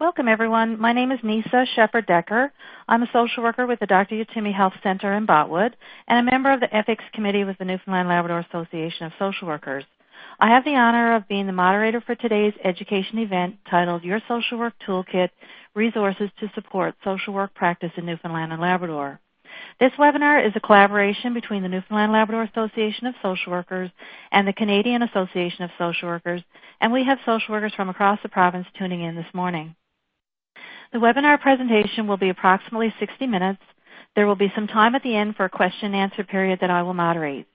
Welcome, everyone. My name is Nisa Shepard-Decker. I'm a social worker with the Dr. Yatimi Health Center in Botwood and a member of the Ethics Committee with the Newfoundland Labrador Association of Social Workers. I have the honor of being the moderator for today's education event titled Your Social Work Toolkit, Resources to Support Social Work Practice in Newfoundland and Labrador. This webinar is a collaboration between the Newfoundland Labrador Association of Social Workers and the Canadian Association of Social Workers, and we have social workers from across the province tuning in this morning. The webinar presentation will be approximately 60 minutes. There will be some time at the end for a question and answer period that I will moderate.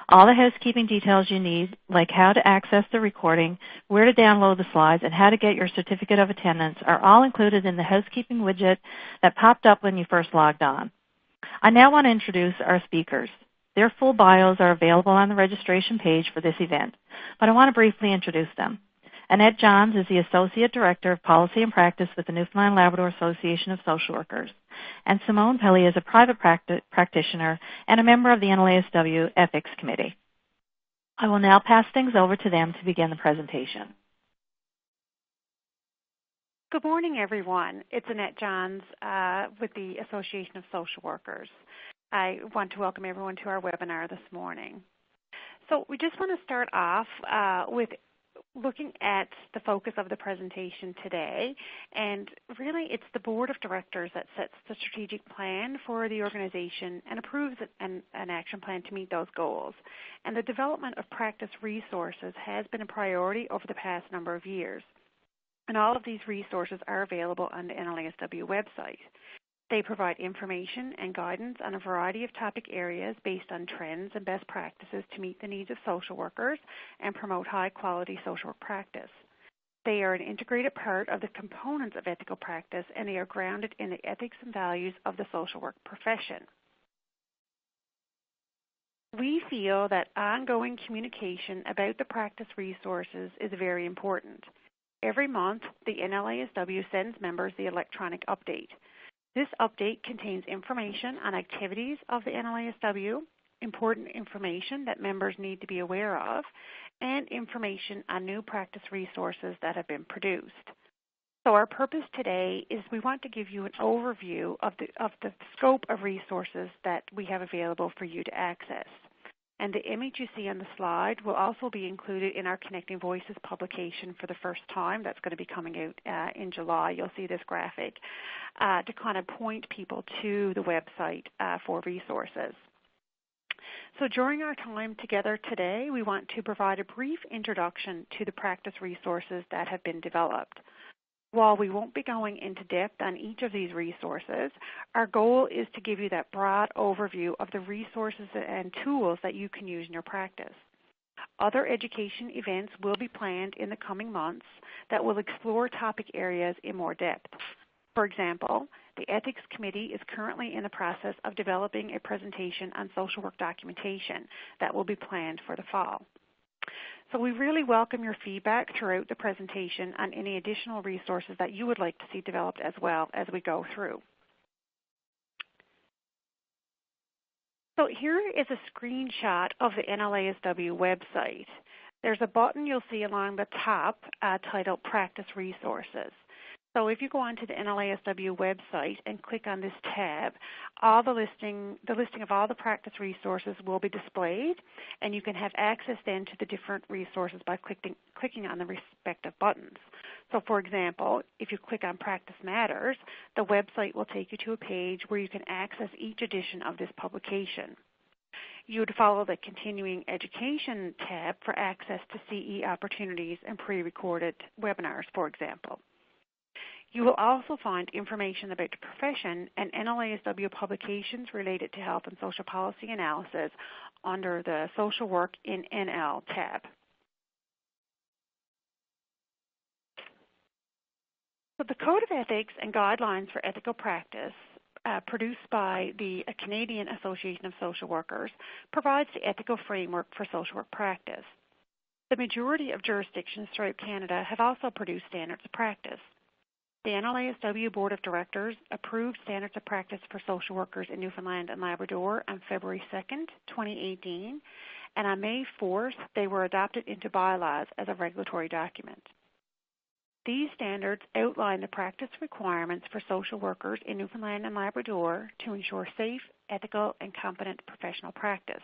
All the housekeeping details you need, like how to access the recording, where to download the slides, and how to get your certificate of attendance, are all included in the housekeeping widget that popped up when you first logged on. I now want to introduce our speakers. Their full bios are available on the registration page for this event, but I want to briefly introduce them. Annette Johns is the Associate Director of Policy and Practice with the Newfoundland Labrador Association of Social Workers, and Simone Pelly is a private practitioner and a member of the NASW Ethics Committee. I will now pass things over to them to begin the presentation. Good morning, everyone. It's Annette Johns with the Association of Social Workers. I want to welcome everyone to our webinar this morning. So we just want to start off with looking at the focus of the presentation today, and really it's the board of directors that sets the strategic plan for the organization and approves an action plan to meet those goals. And the development of practice resources has been a priority over the past number of years. And all of these resources are available on the NSW website. They provide information and guidance on a variety of topic areas based on trends and best practices to meet the needs of social workers and promote high-quality social work practice. They are an integrated part of the components of ethical practice, and they are grounded in the ethics and values of the social work profession. We feel that ongoing communication about the practice resources is very important. Every month, the NLASW sends members the electronic update. This update contains information on activities of the NLASW, important information that members need to be aware of, and information on new practice resources that have been produced. So our purpose today is we want to give you an overview of the scope of resources that we have available for you to access. And the image you see on the slide will also be included in our Connecting Voices publication for the first time. That's going to be coming out in July. You'll see this graphic to kind of point people to the website for resources. So during our time together today, we want to provide a brief introduction to the practice resources that have been developed. While we won't be going into depth on each of these resources, our goal is to give you that broad overview of the resources and tools that you can use in your practice. Other education events will be planned in the coming months that will explore topic areas in more depth. For example, the Ethics Committee is currently in the process of developing a presentation on social work documentation that will be planned for the fall. So we really welcome your feedback throughout the presentation on any additional resources that you would like to see developed as well as we go through. So here is a screenshot of the NLASW website. There's a button you'll see along the top titled Practice Resources. So if you go onto the NLASW website and click on this tab, the listing of all the practice resources will be displayed, and you can have access then to the different resources by clicking on the respective buttons. So for example, if you click on Practice Matters, the website will take you to a page where you can access each edition of this publication. You would follow the Continuing Education tab for access to CE opportunities and pre-recorded webinars, for example. You will also find information about the profession and NLASW publications related to health and social policy analysis under the Social Work in NL tab. So the Code of Ethics and Guidelines for Ethical Practice, produced by the Canadian Association of Social Workers, provides the ethical framework for social work practice. The majority of jurisdictions throughout Canada have also produced standards of practice. The NLASW Board of Directors approved standards of practice for social workers in Newfoundland and Labrador on February 2nd, 2018, and on May 4th, they were adopted into bylaws as a regulatory document. These standards outline the practice requirements for social workers in Newfoundland and Labrador to ensure safe, ethical, and competent professional practice.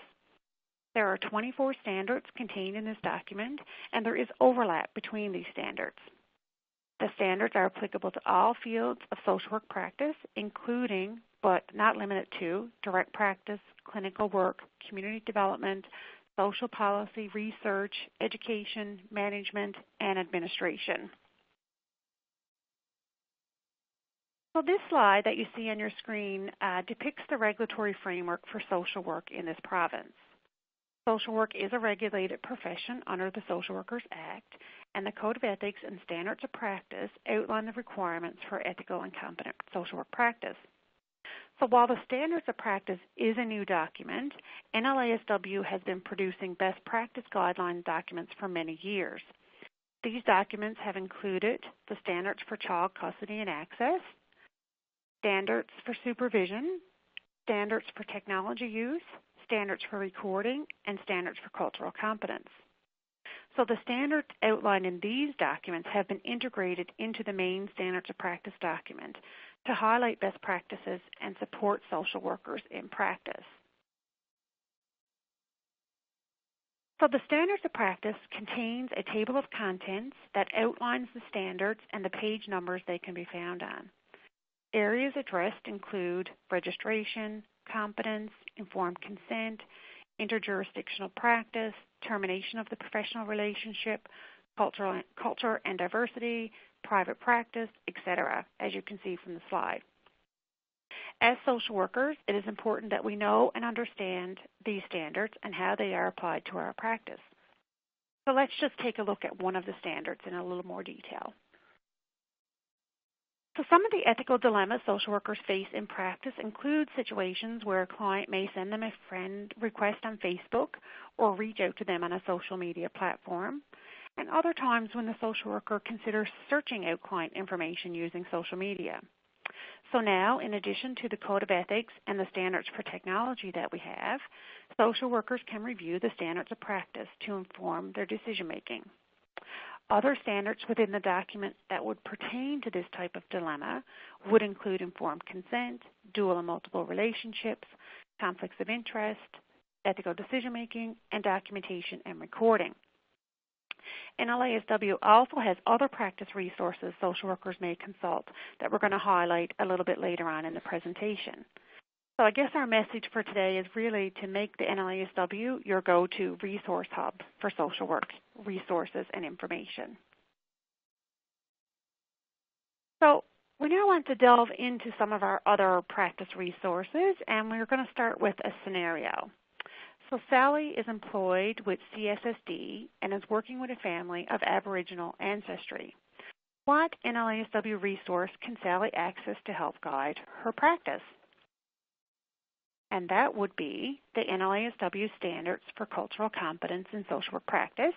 There are 24 standards contained in this document, and there is overlap between these standards. The standards are applicable to all fields of social work practice, including, but not limited to, direct practice, clinical work, community development, social policy, research, education, management, and administration. So this slide that you see on your screen depicts the regulatory framework for social work in this province. Social work is a regulated profession under the Social Workers Act, and the Code of Ethics and Standards of Practice outline the requirements for ethical and competent social work practice. So while the Standards of Practice is a new document, NLASW has been producing best practice guideline documents for many years. These documents have included the Standards for Child Custody and Access, Standards for Supervision, Standards for Technology Use, Standards for Recording, and Standards for Cultural Competence. So the standards outlined in these documents have been integrated into the main Standards of Practice document to highlight best practices and support social workers in practice. So the Standards of Practice contains a table of contents that outlines the standards and the page numbers they can be found on. Areas addressed include registration, competence, informed consent, interjurisdictional practice, termination of the professional relationship, culture and diversity, private practice, etc., as you can see from the slide. As social workers, it is important that we know and understand these standards and how they are applied to our practice. So let's just take a look at one of the standards in a little more detail. So some of the ethical dilemmas social workers face in practice include situations where a client may send them a friend request on Facebook or reach out to them on a social media platform, and other times when the social worker considers searching out client information using social media. So now, in addition to the Code of Ethics and the Standards for Technology that we have, social workers can review the Standards of Practice to inform their decision-making. Other standards within the document that would pertain to this type of dilemma would include informed consent, dual and multiple relationships, conflicts of interest, ethical decision-making, and documentation and recording. NLASW also has other practice resources social workers may consult that we're going to highlight a little bit later on in the presentation. So I guess our message for today is really to make the NLASW your go-to resource hub for social work resources and information. So we now want to delve into some of our other practice resources, and we're going to start with a scenario. So Sally is employed with CSSD and is working with a family of Aboriginal ancestry. What NLASW resource can Sally access to help guide her practice? And that would be the NLASW Standards for Cultural Competence in Social Work Practice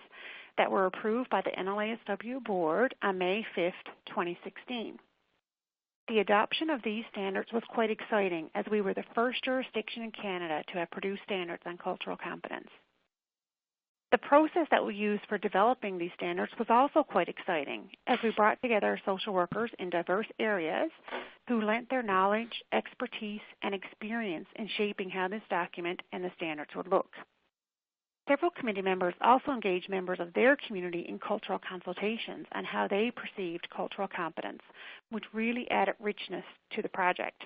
that were approved by the NLASW Board on May 5th, 2016. The adoption of these standards was quite exciting, as we were the first jurisdiction in Canada to have produced standards on cultural competence. The process that we used for developing these standards was also quite exciting, as we brought together social workers in diverse areas who lent their knowledge, expertise, and experience in shaping how this document and the standards would look. Several committee members also engaged members of their community in cultural consultations on how they perceived cultural competence, which really added richness to the project.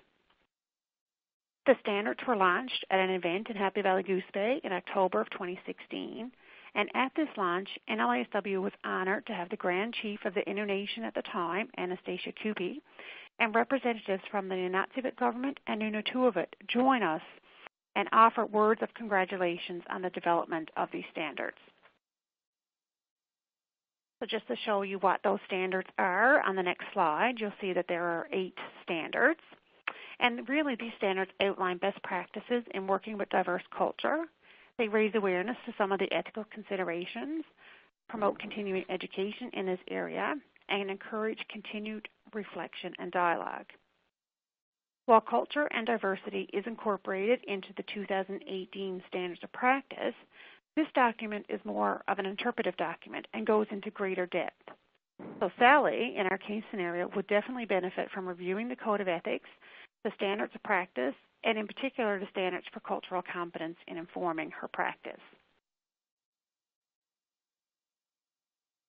The standards were launched at an event in Happy Valley Goose Bay in October of 2016, and at this launch, NLASW was honored to have the Grand Chief of the Innu Nation at the time, Anastasia Kupi, and representatives from the NSW government and Nunatuavut join us and offer words of congratulations on the development of these standards. So just to show you what those standards are, on the next slide, you'll see that there are 8 standards. And really, these standards outline best practices in working with diverse culture. They raise awareness to some of the ethical considerations, promote continuing education in this area, and encourage continued reflection and dialogue. While culture and diversity is incorporated into the 2018 Standards of Practice, this document is more of an interpretive document and goes into greater depth. So Sally, in our case scenario, would definitely benefit from reviewing the Code of Ethics, the standards of practice, and in particular the standards for cultural competence in informing her practice.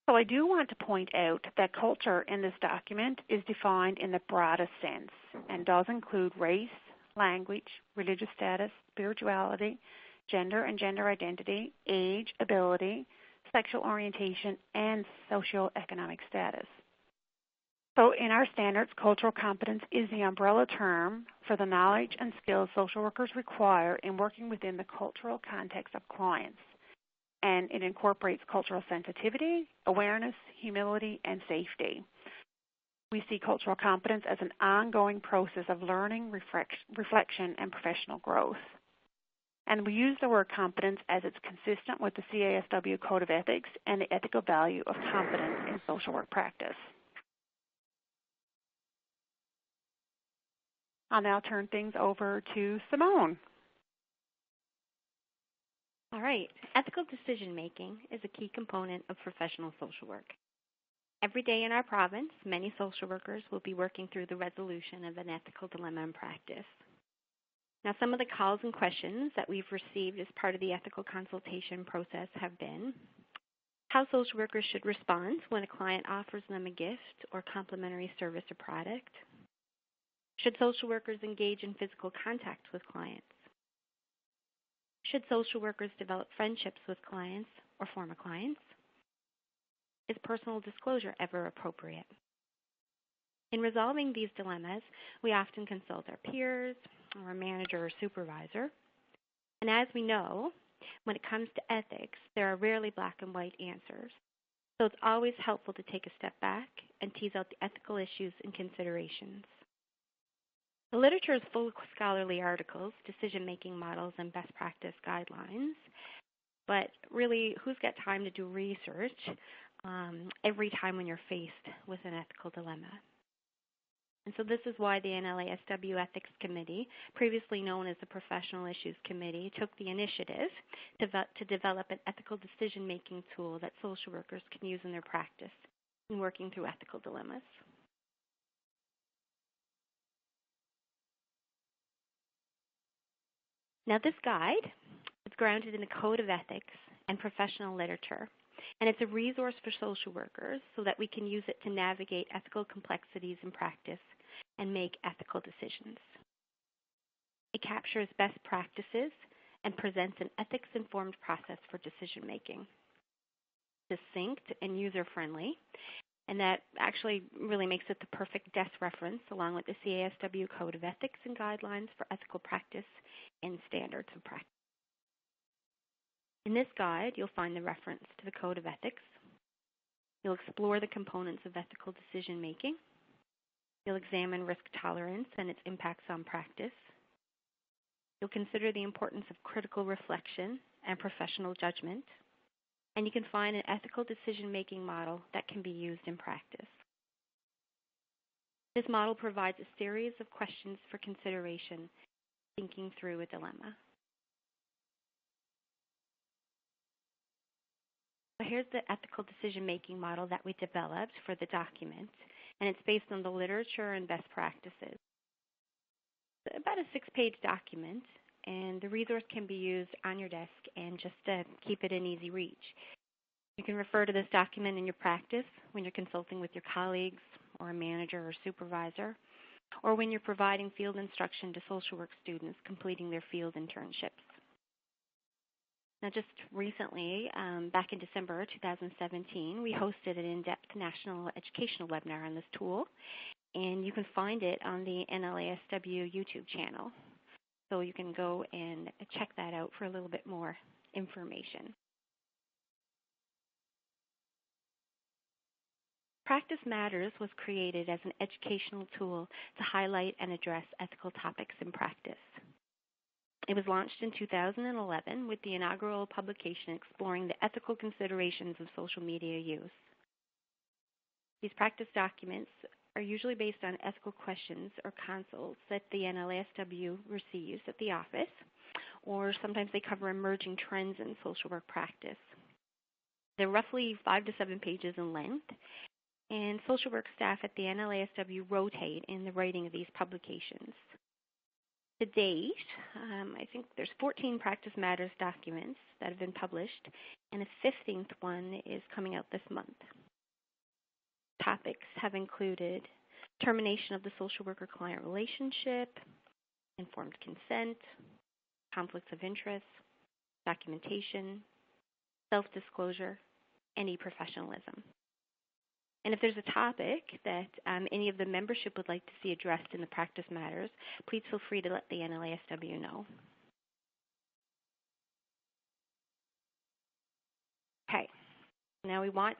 So I do want to point out that culture in this document is defined in the broadest sense and does include race, language, religious status, spirituality, gender and gender identity, age, ability, sexual orientation, and socioeconomic status. So in our standards, cultural competence is the umbrella term for the knowledge and skills social workers require in working within the cultural context of clients. And it incorporates cultural sensitivity, awareness, humility, and safety. We see cultural competence as an ongoing process of learning, reflection, and professional growth. And we use the word competence as it's consistent with the CASW Code of Ethics and the ethical value of competence in social work practice. I'll now turn things over to Simone. All right. Ethical decision-making is a key component of professional social work. Every day in our province, many social workers will be working through the resolution of an ethical dilemma in practice. Now, some of the calls and questions that we've received as part of the ethical consultation process have been how social workers should respond when a client offers them a gift or complementary service or product. Should social workers engage in physical contact with clients? Should social workers develop friendships with clients or former clients? Is personal disclosure ever appropriate? In resolving these dilemmas, we often consult our peers or a manager or supervisor. And as we know, when it comes to ethics, there are rarely black and white answers. So it's always helpful to take a step back and tease out the ethical issues and considerations. The literature is full of scholarly articles, decision-making models, and best practice guidelines. But really, who's got time to do research every time when you're faced with an ethical dilemma? And so this is why the NASW Ethics Committee, previously known as the Professional Issues Committee, took the initiative to develop an ethical decision-making tool that social workers can use in their practice in working through ethical dilemmas. Now, this guide is grounded in the Code of Ethics and professional literature, and it's a resource for social workers so that we can use it to navigate ethical complexities in practice and make ethical decisions. It captures best practices and presents an ethics-informed process for decision-making. Succinct and user-friendly, and that actually really makes it the perfect desk reference along with the CASW Code of Ethics and Guidelines for Ethical Practice and Standards of Practice. In this guide, you'll find the reference to the Code of Ethics. You'll explore the components of ethical decision-making. You'll examine risk tolerance and its impacts on practice. You'll consider the importance of critical reflection and professional judgment. And you can find an ethical decision-making model that can be used in practice. This model provides a series of questions for consideration, thinking through a dilemma. So here's the ethical decision-making model that we developed for the document, and it's based on the literature and best practices. It's about a 6-page document, and the resource can be used on your desk and just to keep it in easy reach. You can refer to this document in your practice when you're consulting with your colleagues or a manager or supervisor, or when you're providing field instruction to social work students completing their field internships. Now, just recently, back in December 2017, we hosted an in-depth national educational webinar on this tool, and you can find it on the NLASW YouTube channel. So you can go and check that out for a little bit more information. Practice Matters was created as an educational tool to highlight and address ethical topics in practice. It was launched in 2011 with the inaugural publication exploring the ethical considerations of social media use. These practice documents are usually based on ethical questions or consults that the NLASW receives at the office, or sometimes they cover emerging trends in social work practice. They're roughly 5 to 7 pages in length, and social work staff at the NLASW rotate in the writing of these publications. To date, I think there's 14 Practice Matters documents that have been published, and a 15th one is coming out this month. Topics have included termination of the social worker-client relationship, informed consent, conflicts of interest, documentation, self-disclosure, and e-professionalism. And if there's a topic that any of the membership would like to see addressed in the Practice Matters, please feel free to let the NLASW know. Okay, now we want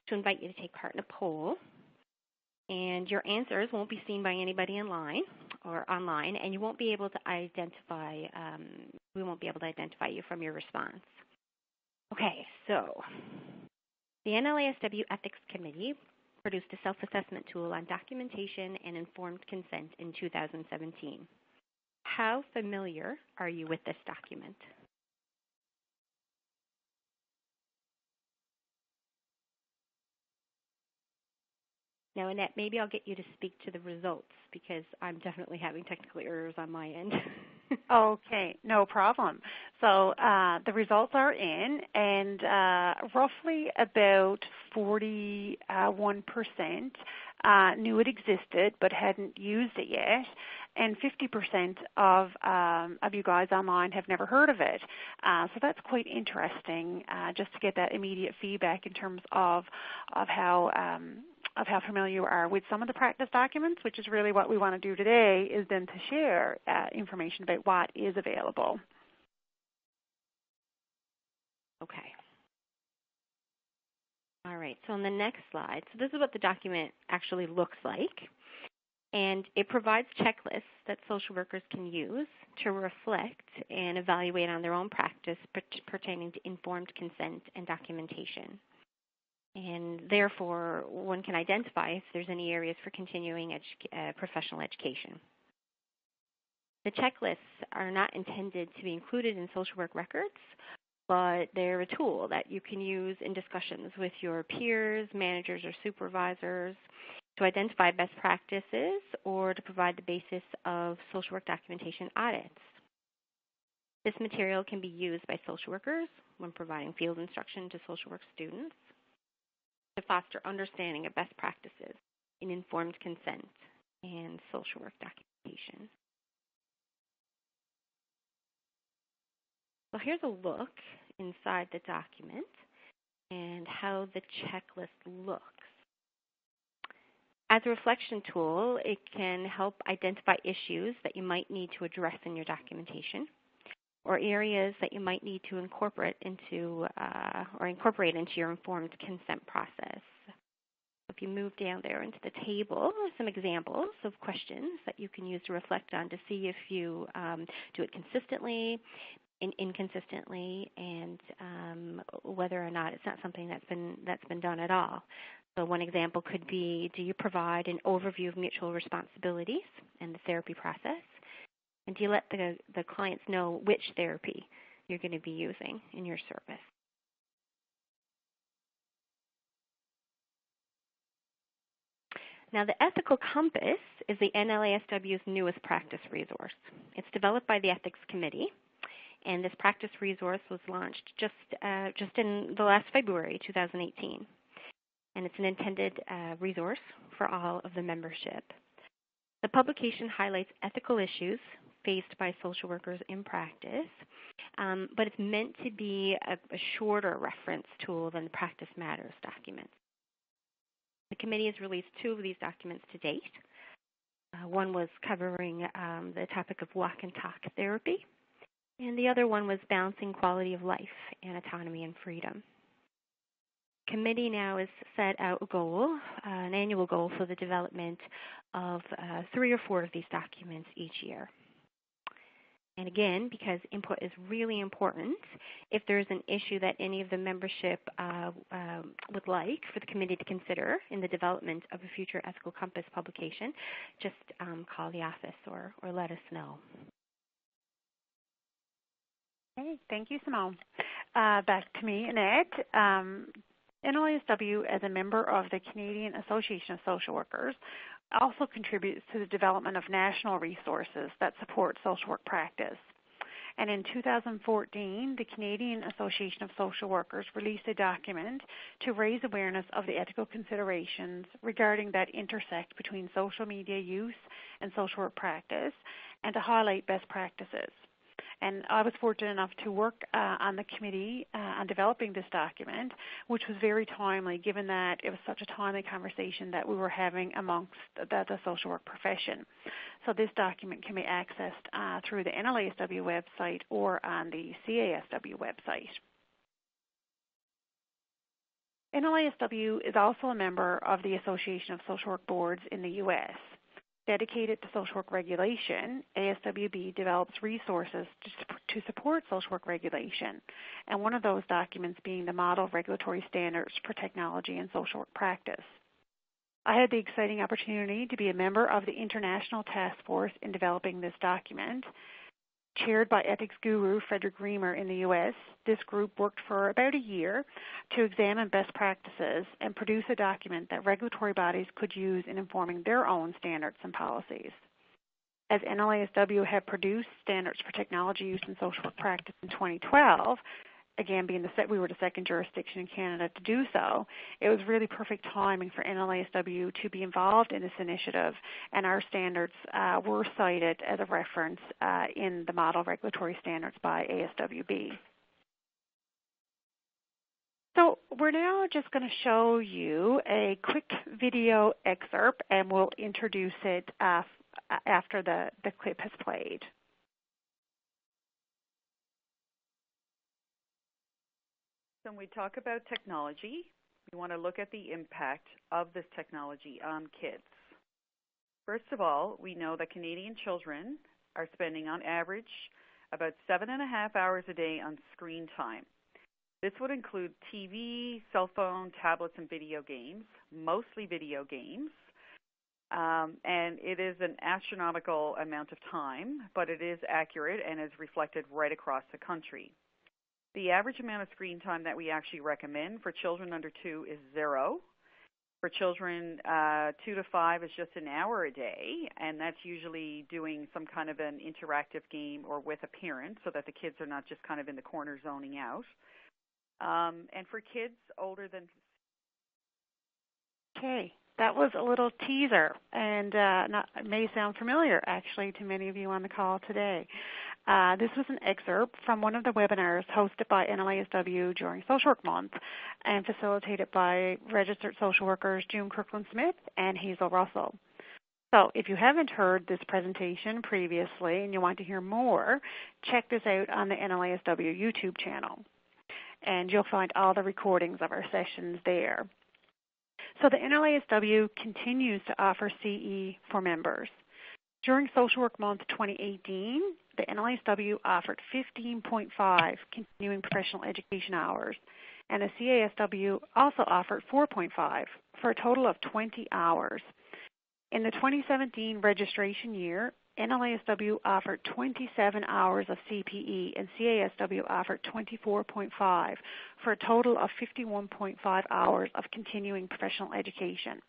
to invite you to take part in a poll. And your answers won't be seen by anybody online, and you won't be able to identify, we won't be able to identify you from your response. Okay, so the NLASW Ethics Committee produced a self-assessment tool on documentation and informed consent in 2017. How familiar are you with this document? Now, Annette, maybe I'll get you to speak to the results because I'm definitely having technical errors on my end. Okay, no problem. So the results are in, and roughly about 41% knew it existed but hadn't used it yet, and 50% of you guys online have never heard of it. So that's quite interesting, just to get that immediate feedback in terms of how familiar you are with some of the practice documents, which is really what we want to do today, is then to share information about what is available. Okay. All right, so on the next slide, so this is what the document actually looks like. And it provides checklists that social workers can use to reflect and evaluate on their own practice pertaining to informed consent and documentation. And therefore, one can identify if there's any areas for continuing professional education. The checklists are not intended to be included in social work records, but they're a tool that you can use in discussions with your peers, managers, or supervisors to identify best practices or to provide the basis of social work documentation audits. This material can be used by social workers when providing field instruction to social work students to foster understanding of best practices in informed consent and social work documentation. So here's a look inside the document and how the checklist looks. As a reflection tool, it can help identify issues that you might need to address in your documentation or areas that you might need to incorporate into your informed consent process. If you move down there into the table, some examples of questions that you can use to reflect on to see if you do it consistently, inconsistently, and whether or not it's not something that's been done at all. So one example could be, do you provide an overview of mutual responsibilities and the therapy process? And do you let the clients know which therapy you're going to be using in your service? Now, the Ethical Compass is the NLASW's newest practice resource. It's developed by the Ethics Committee, and this practice resource was launched just in the last February 2018. And it's an intended resource for all of the membership. The publication highlights ethical issues faced by social workers in practice, but it's meant to be a shorter reference tool than the Practice Matters documents. The committee has released 2 of these documents to date. One was covering the topic of walk and talk therapy, and the other one was balancing quality of life and autonomy and freedom. The committee now has set out a goal, an annual goal for the development of 3 or 4 of these documents each year. And again, because input is really important, if there's an issue that any of the membership would like for the committee to consider in the development of a future Ethical Compass publication, just call the office or let us know. Okay, thank you, Simone. Back to me, Annette. NLASW, as a member of the Canadian Association of Social Workers, also contributes to the development of national resources that support social work practice. And in 2014, the Canadian Association of Social Workers released a document to raise awareness of the ethical considerations regarding that intersect between social media use and social work practice, and to highlight best practices. And I was fortunate enough to work on the committee on developing this document, which was very timely given that it was such a timely conversation that we were having amongst the social work profession. So this document can be accessed through the NLASW website or on the CASW website. NLASW is also a member of the Association of Social Work Boards in the U.S. Dedicated to social work regulation, ASWB develops resources to support social work regulation, and one of those documents being the Model Regulatory Standards for Technology and Social Work Practice. I had the exciting opportunity to be a member of the International Task Force in developing this document. Chaired by ethics guru Frederick Reamer in the U.S., this group worked for about a year to examine best practices and produce a document that regulatory bodies could use in informing their own standards and policies. As NLASW had produced Standards for Technology Use in Social Work Practice in 2012, again being we were the second jurisdiction in Canada to do so, it was really perfect timing for NLASW to be involved in this initiative, and our standards were cited as a reference in the Model Regulatory Standards by ASWB. So we're now just going to show you a quick video excerpt, and we'll introduce it after the clip has played. When we talk about technology, we want to look at the impact of this technology on kids. First of all, we know that Canadian children are spending on average about 7.5 hours a day on screen time. This would include TV, cell phone, tablets, and video games, mostly video games. And it is an astronomical amount of time, but it is accurate and is reflected right across the country. The average amount of screen time that we actually recommend for children under 2 is 0. For children 2 to 5 is just an hour a day, and that's usually doing some kind of an interactive game or with a parent so that the kids are not just kind of in the corner zoning out. And for kids older than... Okay, that was a little teaser, and it may sound familiar actually to many of you on the call today. This was an excerpt from one of the webinars hosted by NLASW during Social Work Month and facilitated by registered social workers June Kirkland-Smith and Hazel Russell. So if you haven't heard this presentation previously and you want to hear more, check this out on the NLASW YouTube channel, and you'll find all the recordings of our sessions there. So the NLASW continues to offer CE for members. During Social Work Month 2018, the NLASW offered 15.5 continuing professional education hours, and the CASW also offered 4.5 for a total of 20 hours. In the 2017 registration year, NLASW offered 27 hours of CPE, and CASW offered 24.5 for a total of 51.5 hours of continuing professional education.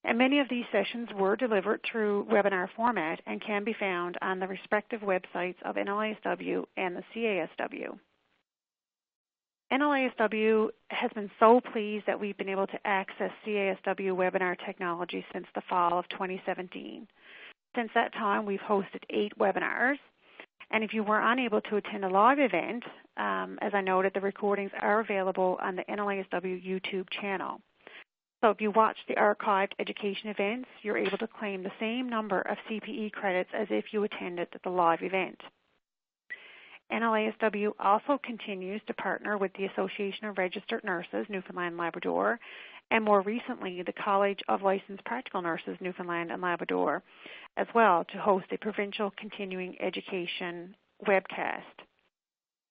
And many of these sessions were delivered through webinar format and can be found on the respective websites of NLASW and the CASW. NLASW has been so pleased that we've been able to access CASW webinar technology since the fall of 2017. Since that time, we've hosted 8 webinars, and if you were unable to attend a live event, as I noted, the recordings are available on the NLASW YouTube channel. So if you watch the archived education events, you're able to claim the same number of CPE credits as if you attended the live event. NLASW also continues to partner with the Association of Registered Nurses, Newfoundland and Labrador, and more recently the College of Licensed Practical Nurses, Newfoundland and Labrador, as well, to host a provincial continuing education webcast.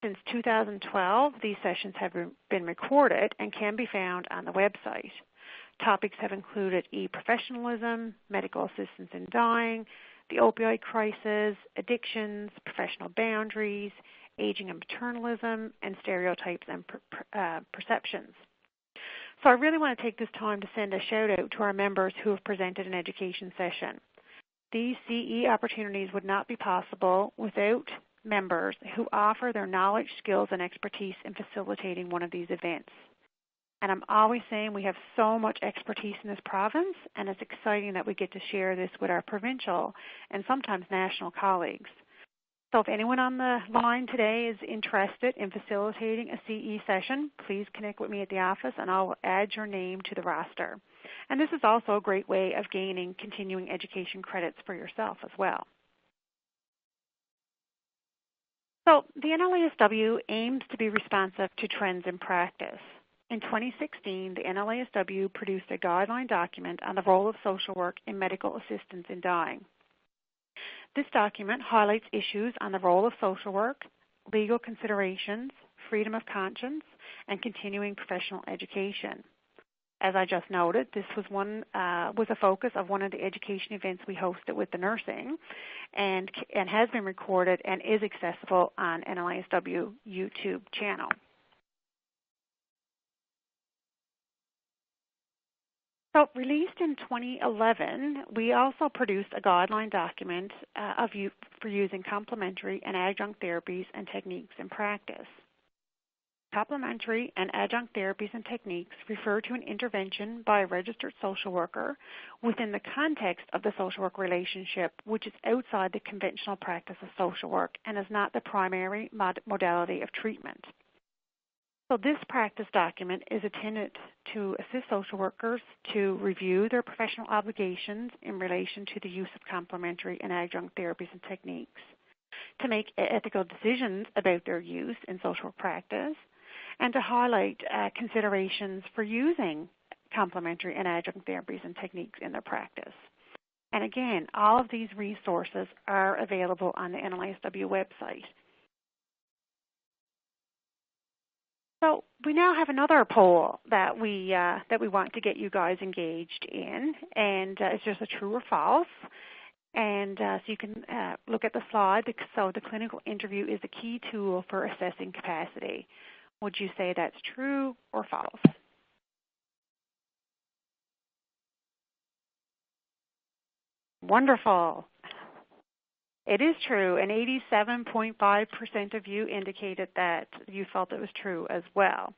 Since 2012, these sessions have been recorded and can be found on the website. Topics have included e-professionalism, medical assistance in dying, the opioid crisis, addictions, professional boundaries, aging and paternalism, and stereotypes and perceptions. So I really want to take this time to send a shout out to our members who have presented an education session. These CE opportunities would not be possible without members who offer their knowledge, skills, and expertise in facilitating one of these events. And I'm always saying we have so much expertise in this province, and it's exciting that we get to share this with our provincial and sometimes national colleagues. So if anyone on the line today is interested in facilitating a CE session, please connect with me at the office and I'll add your name to the roster. And this is also a great way of gaining continuing education credits for yourself as well. So the NLASW aims to be responsive to trends in practice. In 2016, the NLASW produced a guideline document on the role of social work in medical assistance in dying. This document highlights issues on the role of social work, legal considerations, freedom of conscience, and continuing professional education. As I just noted, this was a focus of one of the education events we hosted with the nursing, and has been recorded and is accessible on NLASW YouTube channel. So released in 2011, we also produced a guideline document for using complementary and adjunct therapies and techniques in practice. Complementary and adjunct therapies and techniques refer to an intervention by a registered social worker within the context of the social work relationship, which is outside the conventional practice of social work and is not the primary modality of treatment. So this practice document is intended to assist social workers to review their professional obligations in relation to the use of complementary and adjunct therapies and techniques, to make ethical decisions about their use in social work practice, and to highlight considerations for using complementary and adjunct therapies and techniques in their practice. And again, all of these resources are available on the NLASW website. So we now have another poll that we want to get you guys engaged in, and it's just a true or false. And so you can look at the slide. So the clinical interview is the key tool for assessing capacity. Would you say that's true or false? Wonderful. It is true, and 87.5% of you indicated that you felt it was true as well.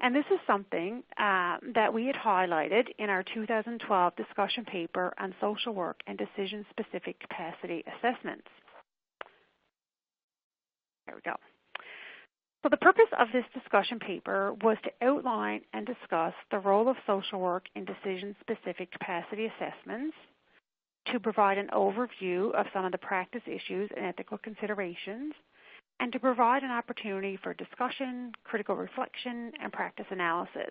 And this is something that we had highlighted in our 2012 discussion paper on social work and decision-specific capacity assessments. There we go. So the purpose of this discussion paper was to outline and discuss the role of social work in decision-specific capacity assessments, to provide an overview of some of the practice issues and ethical considerations, and to provide an opportunity for discussion, critical reflection, and practice analysis.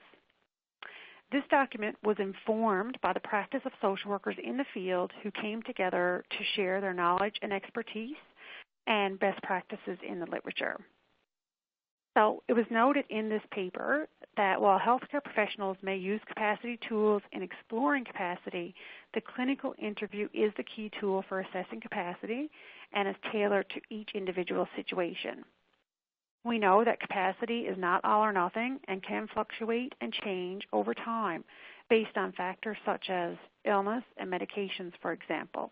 This document was informed by the practice of social workers in the field who came together to share their knowledge and expertise and best practices in the literature. So it was noted in this paper that while healthcare professionals may use capacity tools in exploring capacity, the clinical interview is the key tool for assessing capacity and is tailored to each individual situation. We know that capacity is not all or nothing and can fluctuate and change over time based on factors such as illness and medications, for example.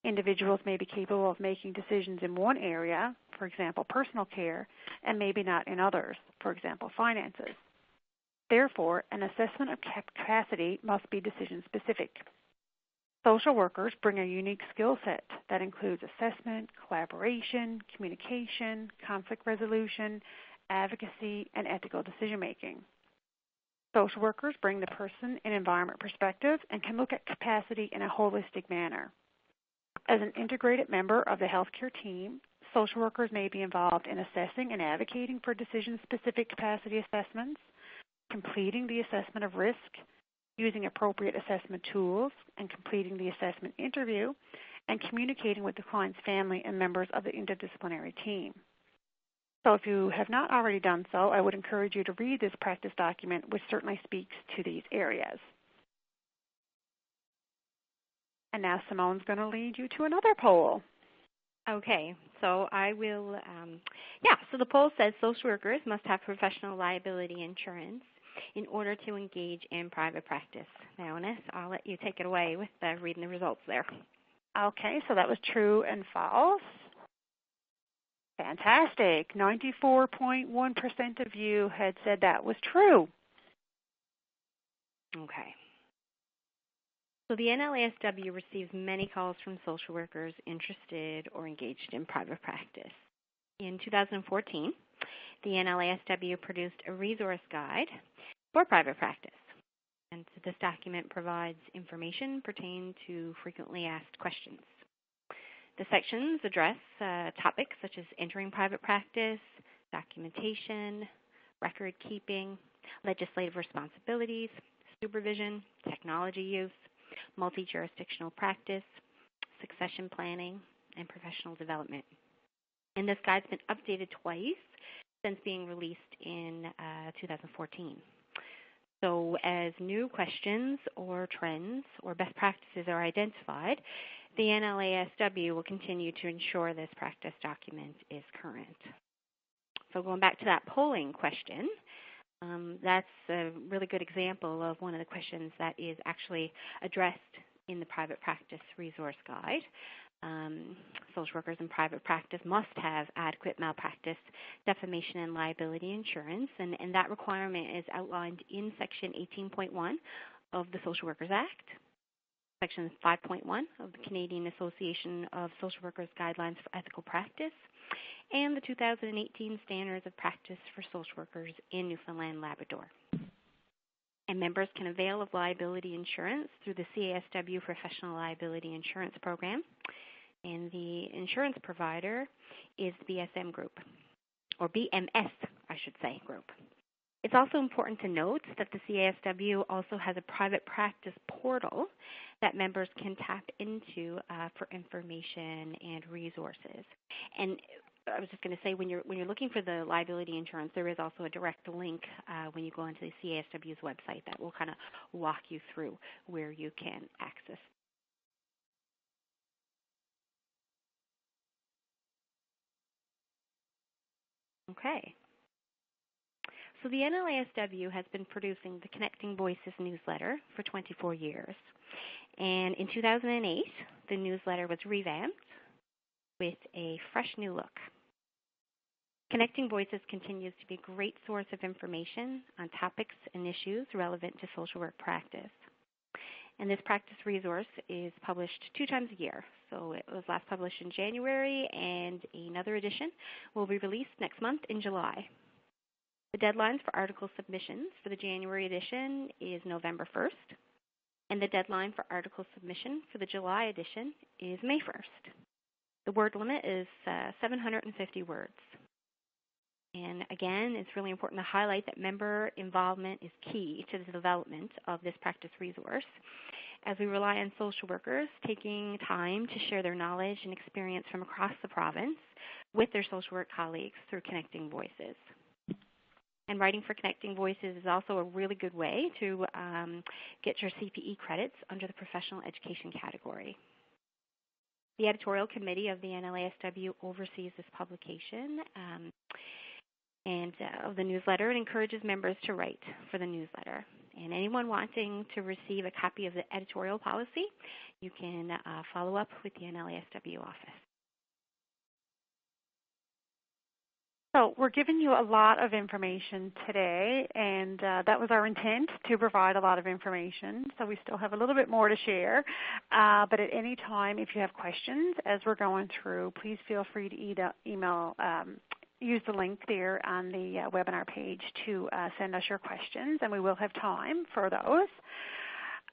Individuals may be capable of making decisions in one area, for example, personal care, and maybe not in others, for example, finances. Therefore, an assessment of capacity must be decision-specific. Social workers bring a unique skill set that includes assessment, collaboration, communication, conflict resolution, advocacy, and ethical decision-making. Social workers bring the person and environment perspective and can look at capacity in a holistic manner. As an integrated member of the healthcare team, social workers may be involved in assessing and advocating for decision-specific capacity assessments, completing the assessment of risk, using appropriate assessment tools, and completing the assessment interview, and communicating with the client's family and members of the interdisciplinary team. So if you have not already done so, I would encourage you to read this practice document, which certainly speaks to these areas. And now Simone's going to lead you to another poll. Okay, so I will, so the poll says social workers must have professional liability insurance in order to engage in private practice. Now, Ines, I'll let you take it away with reading the results there. Okay, so that was true and false. Fantastic. 94.1% of you had said that was true. Okay. So the NLASW receives many calls from social workers interested or engaged in private practice. In 2014, the NLASW produced a resource guide for private practice. And this document provides information pertaining to frequently asked questions. The sections address topics such as entering private practice, documentation, record keeping, legislative responsibilities, supervision, technology use, multi-jurisdictional practice, succession planning, and professional development. And this guide's been updated twice since being released in 2014. So as new questions or trends or best practices are identified, the NLASW will continue to ensure this practice document is current. So going back to that polling question, that's a really good example of one of the questions that is actually addressed in the private practice resource guide. Social workers in private practice must have adequate malpractice, defamation, and liability insurance, and that requirement is outlined in Section 18.1 of the Social Workers Act, Section 5.1 of the Canadian Association of Social Workers Guidelines for Ethical Practice, and the 2018 Standards of Practice for Social Workers in Newfoundland and Labrador. And members can avail of liability insurance through the CASW Professional Liability Insurance Program. And the insurance provider is the BSM Group, or BMS, I should say, group. It's also important to note that the CASW also has a private practice portal that members can tap into for information and resources. And I was just going to say, when you're looking for the liability insurance, there is also a direct link when you go onto the CASW's website that will kind of walk you through where you can access. Okay. So the NLASW has been producing the Connecting Voices newsletter for 24 years. And in 2008, the newsletter was revamped with a fresh new look. Connecting Voices continues to be a great source of information on topics and issues relevant to social work practice. And this practice resource is published 2 times a year. So it was last published in January, and another edition will be released next month in July. The deadlines for article submissions for the January edition is November 1st, and the deadline for article submission for the July edition is May 1st. The word limit is 750 words. And again, it's really important to highlight that member involvement is key to the development of this practice resource, as we rely on social workers taking time to share their knowledge and experience from across the province with their social work colleagues through Connecting Voices. And writing for Connecting Voices is also a really good way to get your CPE credits under the professional education category. The editorial committee of the NLASW oversees this publication of the newsletter and encourages members to write for the newsletter. And anyone wanting to receive a copy of the editorial policy, you can follow up with the NLASW office. So we're giving you a lot of information today, and that was our intent, to provide a lot of information. So we still have a little bit more to share. But at any time, if you have questions as we're going through, please feel free to use the link there on the webinar page to send us your questions, and we will have time for those.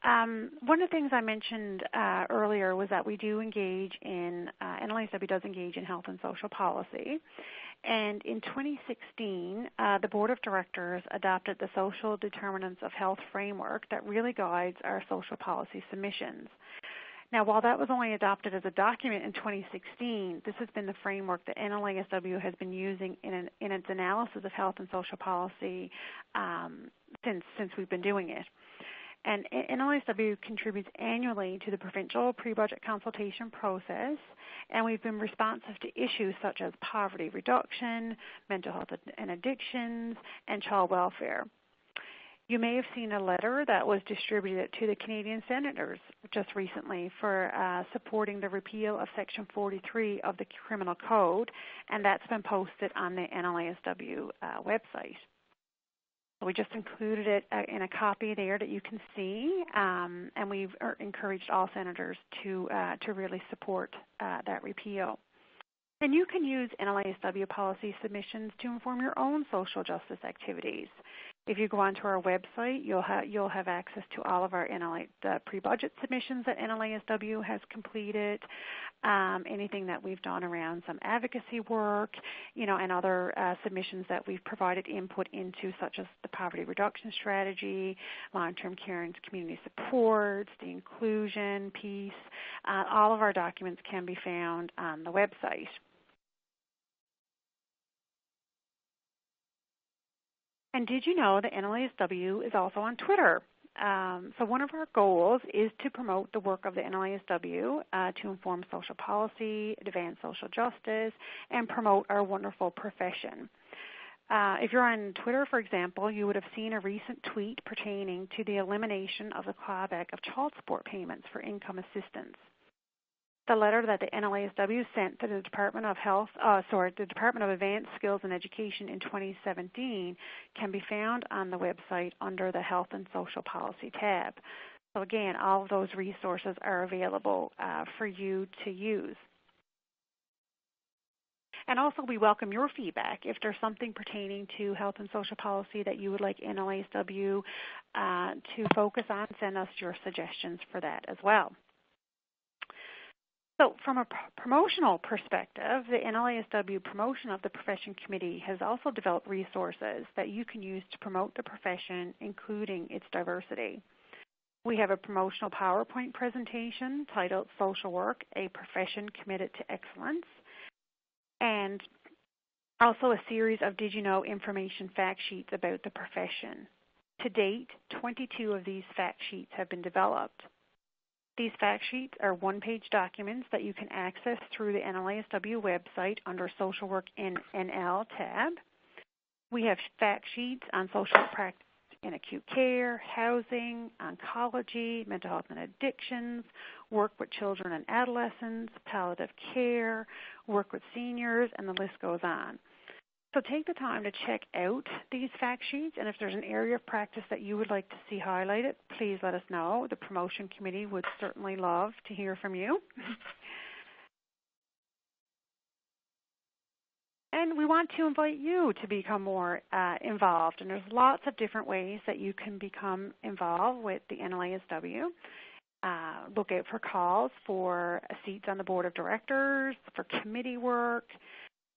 One of the things I mentioned earlier was that we do engage in, NLASW does engage in health and social policy. And in 2016, the Board of Directors adopted the Social Determinants of Health framework that really guides our social policy submissions. Now, while that was only adopted as a document in 2016, this has been the framework that NLASW has been using in its analysis of health and social policy since we've been doing it. And NLASW contributes annually to the provincial pre-budget consultation process, and we've been responsive to issues such as poverty reduction, mental health and addictions, and child welfare. You may have seen a letter that was distributed to the Canadian Senators just recently for supporting the repeal of Section 43 of the Criminal Code, and that's been posted on the NLASW website. We just included it in a copy there that you can see, and we've encouraged all senators to really support that repeal. And you can use NLASW policy submissions to inform your own social justice activities. If you go onto our website, you'll have access to all of our the pre-budget submissions that NLASW has completed, anything that we've done around some advocacy work, and other submissions that we've provided input into, such as the poverty reduction strategy, long-term care and community supports, the inclusion piece. All of our documents can be found on the website. And did you know that NLASW is also on Twitter? So one of our goals is to promote the work of the NLASW to inform social policy, advance social justice, and promote our wonderful profession. If you're on Twitter, for example, you would have seen a recent tweet pertaining to the elimination of the clawback of child support payments for income assistance. The letter that the NLASW sent to the Department of the Department of Advanced Skills and Education in 2017 can be found on the website under the Health and Social Policy tab. So again, all of those resources are available for you to use. And also, we welcome your feedback. If there's something pertaining to health and social policy that you would like NLASW to focus on, send us your suggestions for that as well. So from a promotional perspective, the NLASW Promotion of the Profession Committee has also developed resources that you can use to promote the profession, including its diversity. We have a promotional PowerPoint presentation titled Social Work, a Profession Committed to Excellence, and also a series of Did You Know information fact sheets about the profession. To date, 22 of these fact sheets have been developed. These fact sheets are one-page documents that you can access through the NLASW website under Social Work in NL tab. We have fact sheets on social practice in acute care, housing, oncology, mental health and addictions, work with children and adolescents, palliative care, work with seniors, and the list goes on. So take the time to check out these fact sheets, and if there's an area of practice that you would like to see highlighted, please let us know. The promotion committee would certainly love to hear from you. And we want to invite you to become more involved, and there's lots of different ways that you can become involved with the NLASW. Look out for calls for seats on the board of directors, for committee work.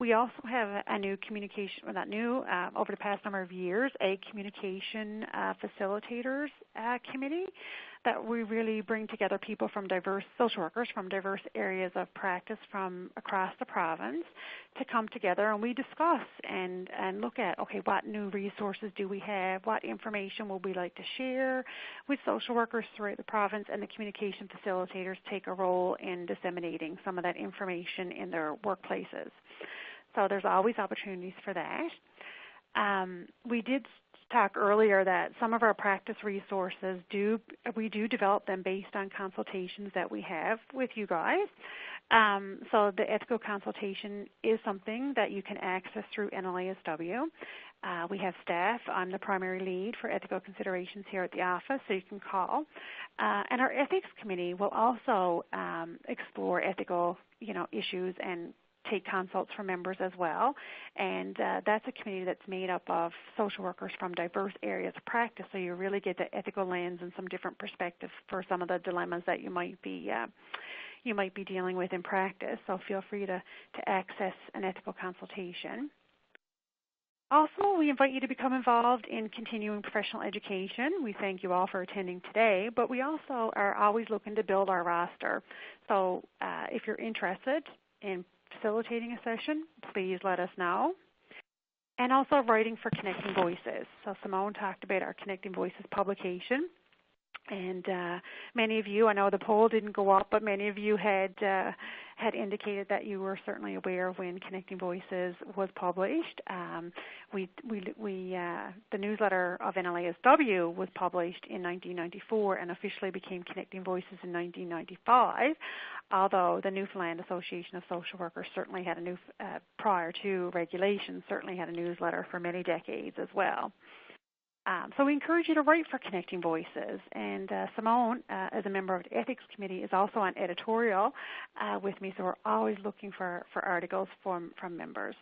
We also have a new communication, well, not new, over the past number of years, a communication facilitators committee that we really bring together people from diverse social workers from diverse areas of practice from across the province to come together, and we discuss and look at, okay, what new resources do we have, what information would we like to share with social workers throughout the province, and the communication facilitators take a role in disseminating some of that information in their workplaces. So there's always opportunities for that. We did talk earlier that some of our practice resources we do develop them based on consultations that we have with you guys. So the ethical consultation is something that you can access through NLASW. We have staff. I'm the primary lead for ethical considerations here at the office, so you can call. And our ethics committee will also explore ethical, issues and take consults from members as well, and that's a committee that's made up of social workers from diverse areas of practice, so you really get the ethical lens and some different perspectives for some of the dilemmas that you might be dealing with in practice, so feel free to access an ethical consultation. Also, we invite you to become involved in continuing professional education. We thank you all for attending today, but we also are always looking to build our roster, so if you're interested in facilitating a session, please let us know. And also writing for Connecting Voices. So Simone talked about our Connecting Voices publication. And many of you, I know the poll didn't go up, but many of you had had indicated that you were certainly aware of when Connecting Voices was published. The newsletter of NLASW was published in 1994 and officially became Connecting Voices in 1995, although the Newfoundland Association of Social Workers certainly had prior to regulation, certainly had a newsletter for many decades as well. So we encourage you to write for Connecting Voices. And Simone, as a member of the Ethics Committee, is also on editorial with me, so we're always looking for articles from members.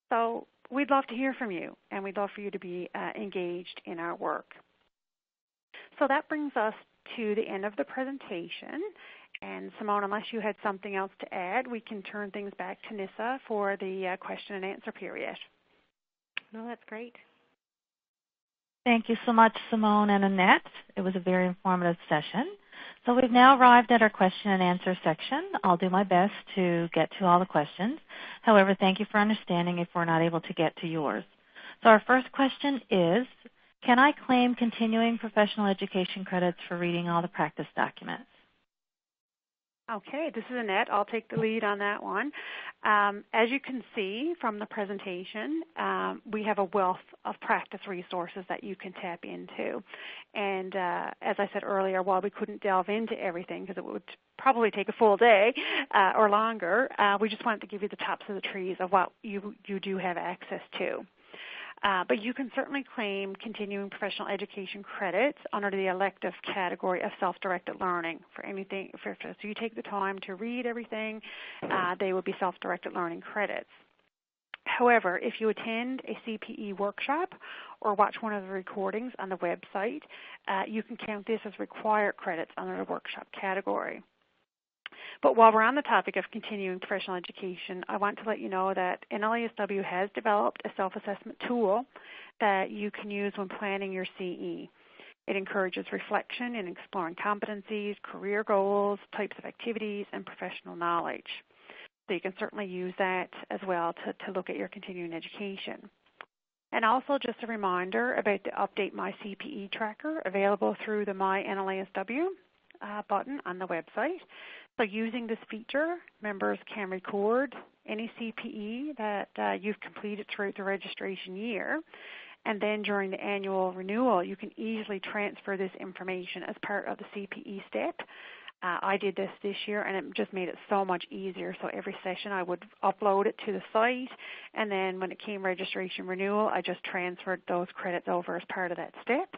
So we'd love to hear from you, and we'd love for you to be engaged in our work. So that brings us to the end of the presentation. And Simone, unless you had something else to add, we can turn things back to Nissa for the question and answer period. No, that's great. Thank you so much, Simone and Annette. It was a very informative session. So we've now arrived at our question and answer section. I'll do my best to get to all the questions. However, thank you for understanding if we're not able to get to yours. So our first question is, can I claim continuing professional education credits for reading all the practice documents? Okay, this is Annette. I'll take the lead on that one. As you can see from the presentation, we have a wealth of practice resources that you can tap into. And as I said earlier, while we couldn't delve into everything because it would probably take a full day or longer, we just wanted to give you the tops of the trees of what you do have access to. But you can certainly claim continuing professional education credits under the elective category of self-directed learning for anything. So you take the time to read everything, they will be self-directed learning credits. However, if you attend a CPE workshop or watch one of the recordings on the website, you can count this as required credits under the workshop category. But while we're on the topic of continuing professional education, I want to let you know that NLASW has developed a self-assessment tool that you can use when planning your CE. It encourages reflection in exploring competencies, career goals, types of activities, and professional knowledge. So you can certainly use that as well to look at your continuing education. And also just a reminder about the Update My CPE Tracker available through the My NLASW button on the website. So using this feature, members can record any CPE that you've completed throughout the registration year. And then during the annual renewal, you can easily transfer this information as part of the CPE step. I did this year, and it just made it so much easier. So every session I would upload it to the site, and then when it came registration renewal, I just transferred those credits over as part of that step.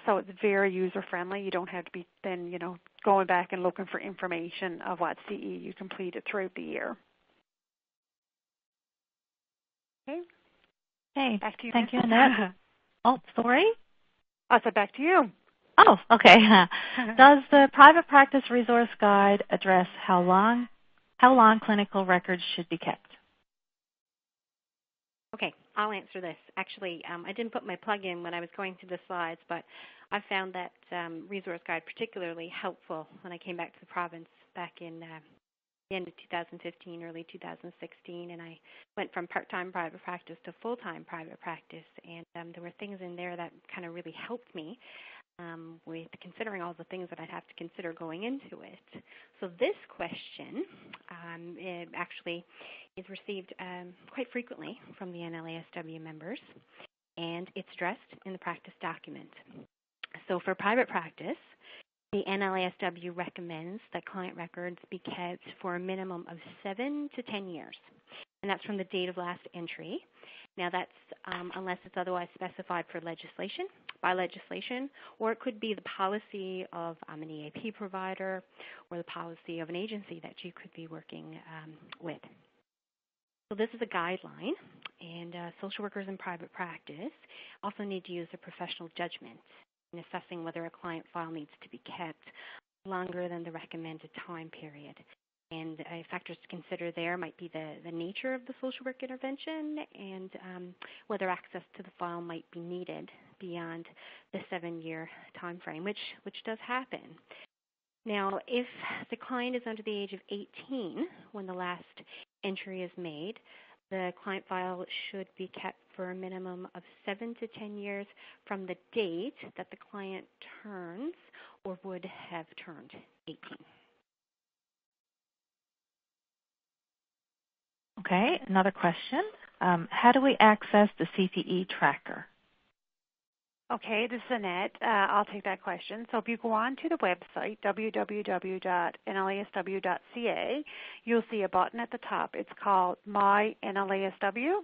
So it's very user-friendly. You don't have to be then, going back and looking for information of what CE you completed throughout the year. Okay. Hey, back to you. Thank you, Annette. Oh, sorry? I said back to you. Oh, okay. Does the Private Practice Resource Guide address how long clinical records should be kept? Okay, I'll answer this. Actually, I didn't put my plug in when I was going through the slides, but I found that resource guide particularly helpful when I came back to the province back in the end of 2015, early 2016, and I went from part-time private practice to full-time private practice, and there were things in there that kind of really helped me with considering all the things that I'd have to consider going into it. So this question it actually is received quite frequently from the NLASW members, and it's addressed in the practice document. So for private practice, the NLASW recommends that client records be kept for a minimum of 7 to 10 years, and that's from the date of last entry. Now that's unless it's otherwise specified by legislation, or it could be the policy of an EAP provider or the policy of an agency that you could be working with. So this is a guideline, and social workers in private practice also need to use their professional judgment in assessing whether a client file needs to be kept longer than the recommended time period. And factors to consider there might be the nature of the social work intervention and whether access to the file might be needed beyond the 7-year time frame, which does happen. Now, if the client is under the age of 18 when the last entry is made, the client file should be kept for a minimum of 7 to 10 years from the date that the client turns or would have turned 18. Okay, another question. How do we access the CTE Tracker? Okay, this is Annette. I'll take that question. So if you go on to the website, www.nlasw.ca, you'll see a button at the top. It's called My NLASW.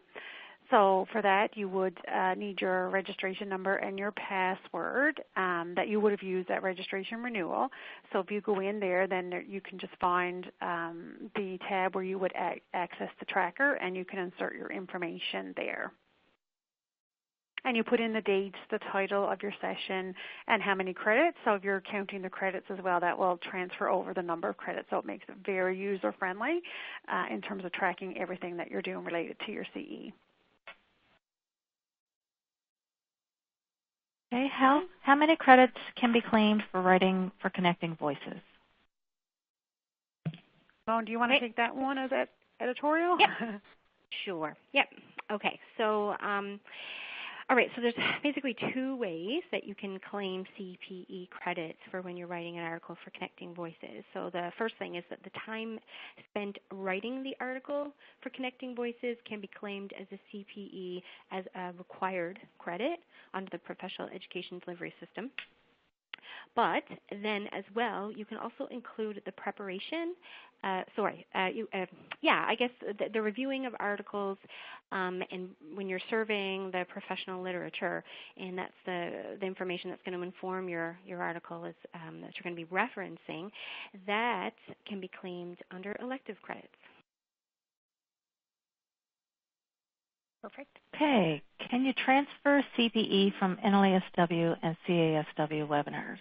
So for that, you would need your registration number and your password that you would have used at registration renewal. So if you go in there, then you can just find the tab where you would access the tracker, and you can insert your information there. And you put in the dates, the title of your session, and how many credits. So if you're counting the credits as well, that will transfer over the number of credits. So it makes it very user-friendly in terms of tracking everything that you're doing related to your CE. Okay, how many credits can be claimed for writing for connecting voices? Simone, do you want to take that one as editorial? Yep. Sure. Yep. Okay. So, all right. So there's basically two ways that you can claim CPE credits for when you're writing an article for connecting voices. So the first thing is that the time spent writing the article for connecting voices can be claimed as a CPE as a required credit under the Professional Education Delivery System. But then as well, you can also include the preparation, the reviewing of articles and when you're surveying the professional literature, and that's the information that's going to inform your article is, that you're going to be referencing, that can be claimed under elective credits. Perfect. Okay, can you transfer CPE from NLASW and CASW webinars?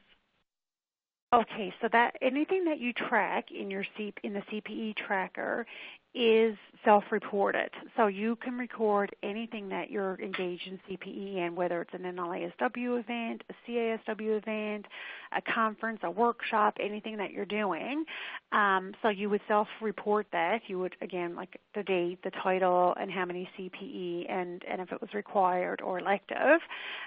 Okay, so that anything that you track in the CPE tracker is self-reported. So you can record anything that you're engaged in CPE in, whether it's an NLASW event, a CASW event, a conference, a workshop, anything that you're doing. So you would self-report that. You would, again, like the date, the title, and how many CPE, and if it was required or elective,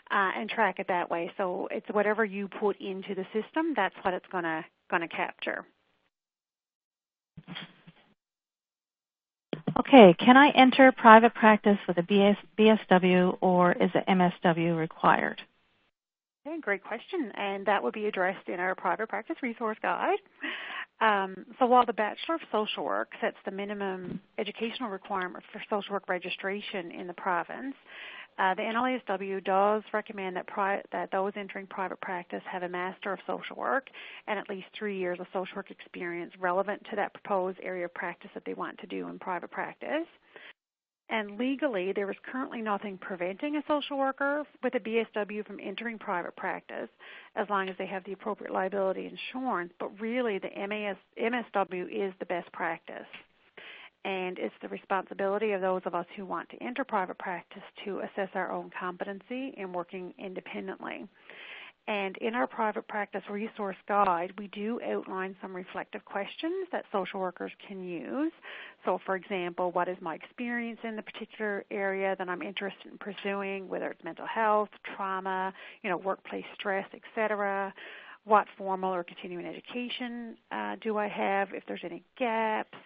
and track it that way. So it's whatever you put into the system, that's what it's going to capture. Okay, can I enter private practice with a BSW, or is an MSW required? Okay, great question, and that would be addressed in our private practice resource guide. So while the Bachelor of Social Work sets the minimum educational requirement for social work registration in the province, the NLASW does recommend that those entering private practice have a Master of Social Work and at least 3 years of social work experience relevant to that proposed area of practice that they want to do in private practice. And legally, there is currently nothing preventing a social worker with a BSW from entering private practice as long as they have the appropriate liability insurance, but really the MSW is the best practice. And it's the responsibility of those of us who want to enter private practice to assess our own competency in working independently. And in our private practice resource guide, we do outline some reflective questions that social workers can use. So, for example, what is my experience in the particular area that I'm interested in pursuing, whether it's mental health, trauma, workplace stress, etc. What formal or continuing education do I have, if there's any gaps?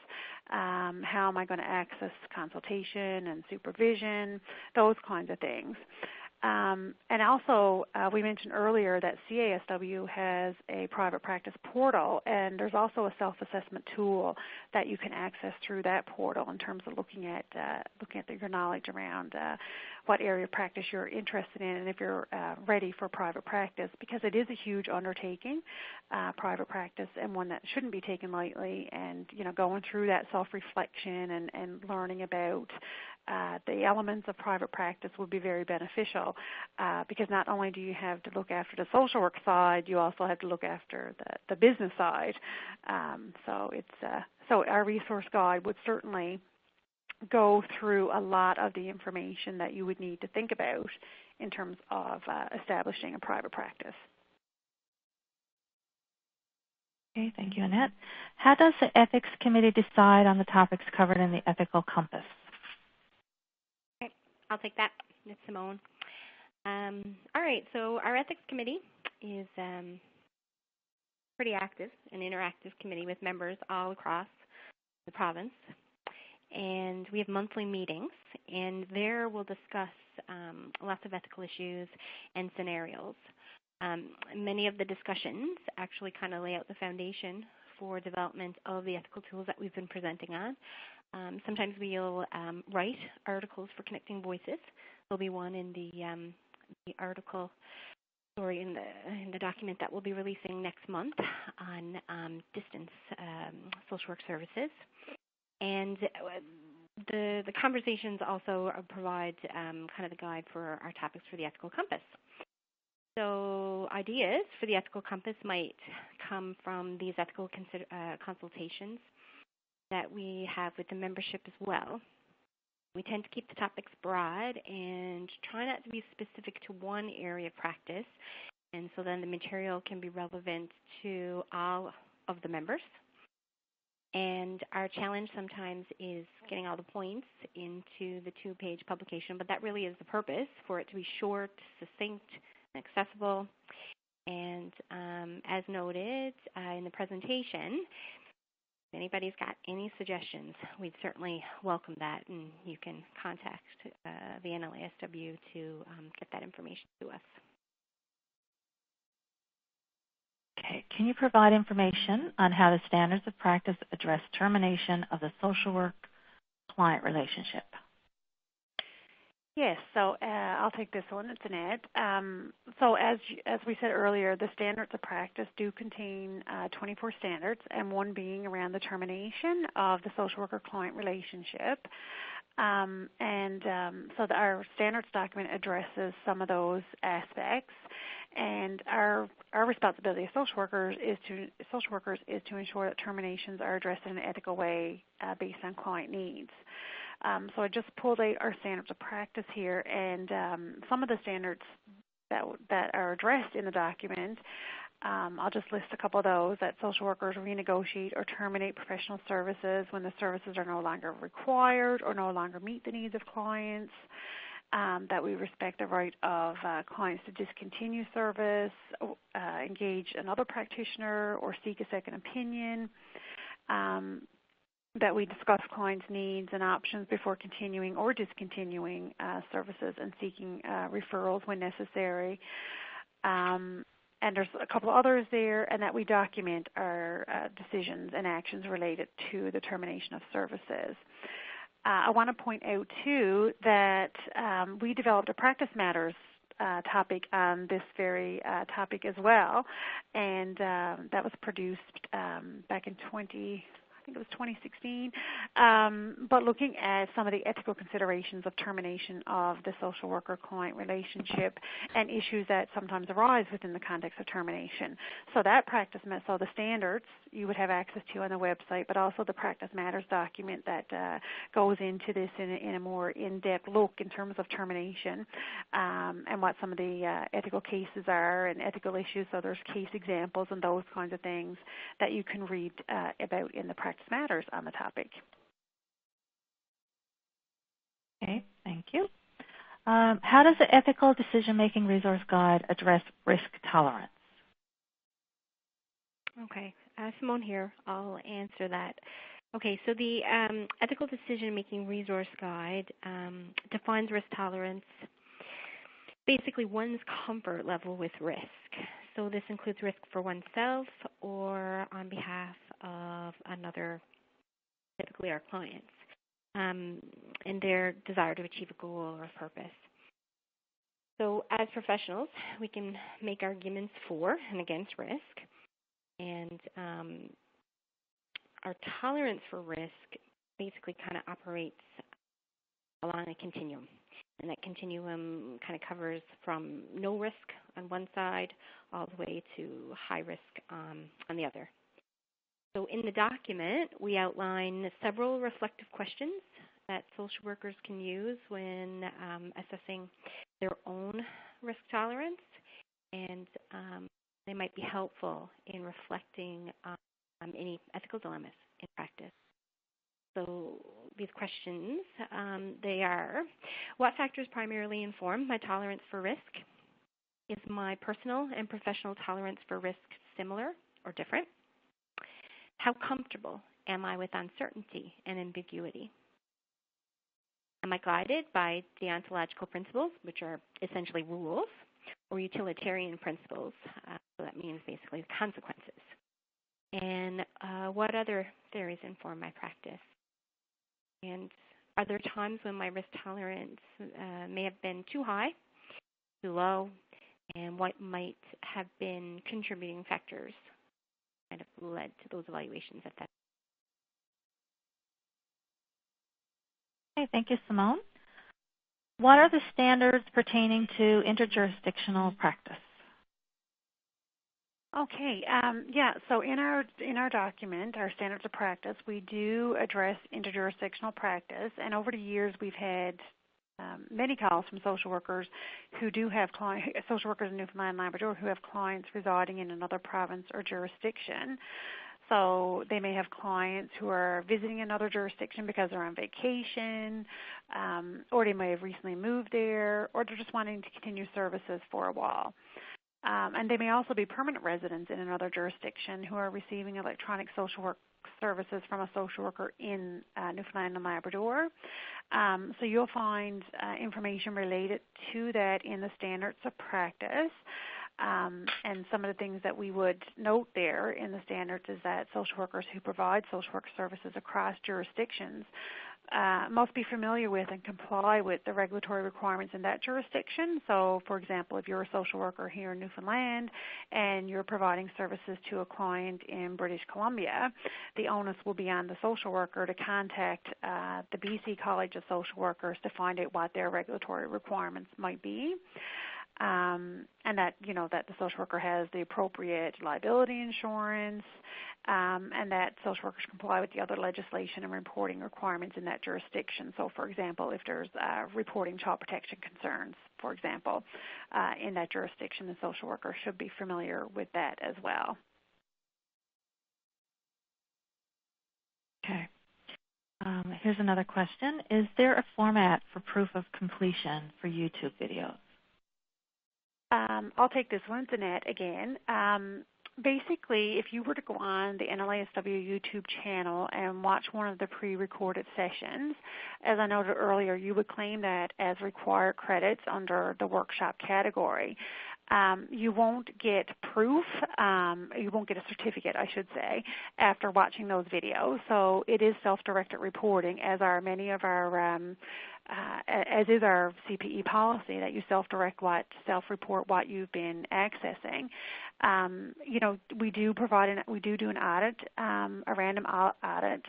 How am I going to access consultation and supervision, those kinds of things. And also, we mentioned earlier that CASW has a private practice portal, and there's also a self-assessment tool that you can access through that portal in terms of looking at your knowledge around what area of practice you're interested in, and if you're ready for private practice, because it is a huge undertaking, private practice, and one that shouldn't be taken lightly. And going through that self-reflection and learning about the elements of private practice would be very beneficial because not only do you have to look after the social work side, you also have to look after the business side. So our resource guide would certainly go through a lot of the information that you would need to think about in terms of establishing a private practice. Okay, thank you, Annette. How does the Ethics Committee decide on the topics covered in the Ethical Compass? Okay, I'll take that. It's Simone. All right, so our Ethics Committee is pretty active, an interactive committee with members all across the province. And we have monthly meetings, and there we'll discuss lots of ethical issues and scenarios. Many of the discussions actually kind of lay out the foundation for development of the ethical tools that we've been presenting on. Sometimes we'll write articles for Connecting Voices. There'll be one in the article, sorry, in the document that we'll be releasing next month on distance social work services. And the conversations also provide kind of the guide for our topics for the ethical compass. So ideas for the ethical compass might come from these ethical consultations that we have with the membership as well. We tend to keep the topics broad and try not to be specific to one area of practice, and so then the material can be relevant to all of the members. And our challenge sometimes is getting all the points into the 2-page publication, but that really is the purpose, for it to be short, succinct, and accessible. And as noted in the presentation, if anybody's got any suggestions, we'd certainly welcome that, and you can contact the NLASW to get that information to us. Okay. Can you provide information on how the standards of practice address termination of the social work client relationship? Yes, so I'll take this one. It's Annette. So as we said earlier, the standards of practice do contain 24 standards, and one being around the termination of the social worker-client relationship. So our standards document addresses some of those aspects. And our responsibility as social workers is to ensure that terminations are addressed in an ethical way based on client needs. So I just pulled out our standards of practice here, and some of the standards that are addressed in the document, I'll just list a couple of those: that social workers renegotiate or terminate professional services when the services are no longer required or no longer meet the needs of clients, that we respect the right of clients to discontinue service, engage another practitioner, or seek a second opinion, that we discuss clients' needs and options before continuing or discontinuing services and seeking referrals when necessary. And there's a couple others there, and that we document our decisions and actions related to the termination of services. I want to point out, too, that we developed a practice matters topic on this very topic as well, and that was produced back in 2016, but looking at some of the ethical considerations of termination of the social worker-client relationship and issues that sometimes arise within the context of termination. So that practice, so the standards you would have access to on the website, but also the practice matters document that goes into this in a more in-depth look in terms of termination and what some of the ethical cases are and ethical issues. So there's case examples and those kinds of things that you can read about in the practice matters on the topic. Okay, thank you. How does the Ethical Decision-Making Resource Guide address risk tolerance? Okay, Simone here. I'll answer that. Okay, so the Ethical Decision-Making Resource Guide defines risk tolerance, basically one's comfort level with risk. So this includes risk for oneself or on behalf of another, typically our clients, in their desire to achieve a goal or a purpose. So as professionals, we can make arguments for and against risk, and our tolerance for risk basically kind of operates along a continuum. And that continuum kind of covers from no risk on one side all the way to high risk on the other. So in the document, we outline several reflective questions that social workers can use when assessing their own risk tolerance, and they might be helpful in reflecting on any ethical dilemmas in practice. So these questions, they are: what factors primarily inform my tolerance for risk? Is my personal and professional tolerance for risk similar or different? How comfortable am I with uncertainty and ambiguity? Am I guided by deontological principles, which are essentially rules, or utilitarian principles? So that means basically consequences. And what other theories inform my practice? And are there times when my risk tolerance may have been too high, too low, and what might have been contributing factors kind of led to those evaluations at that time? Okay, thank you, Simone. What are the standards pertaining to interjurisdictional practice? Okay, so in our document, our standards of practice, we do address interjurisdictional practice, and over the years we've had many calls from social workers who do have social workers in Newfoundland and Labrador who have clients residing in another province or jurisdiction. So they may have clients who are visiting another jurisdiction because they're on vacation, or they may have recently moved there, or they're just wanting to continue services for a while. And they may also be permanent residents in another jurisdiction who are receiving electronic social work services from a social worker in Newfoundland and Labrador. So you'll find information related to that in the standards of practice. And some of the things that we would note there in the standards is that social workers who provide social work services across jurisdictions must be familiar with and comply with the regulatory requirements in that jurisdiction. So, for example, if you're a social worker here in Newfoundland and you're providing services to a client in British Columbia, the onus will be on the social worker to contact the BC College of Social Workers to find out what their regulatory requirements might be. And that, that the social worker has the appropriate liability insurance, and that social workers comply with the other legislation and reporting requirements in that jurisdiction. So, for example, if there's reporting child protection concerns, for example, in that jurisdiction, the social worker should be familiar with that as well. Okay. Here's another question. Is there a format for proof of completion for YouTube videos? I'll take this one, Danette, again. Basically, if you were to go on the NLASW YouTube channel and watch one of the pre-recorded sessions, as I noted earlier, you would claim that as required credits under the workshop category. You won't get proof, you won't get a certificate, I should say, after watching those videos. So it is self-directed reporting, as are many of our as is our CPE policy, that you self-report what you've been accessing. We do do an audit, a random audit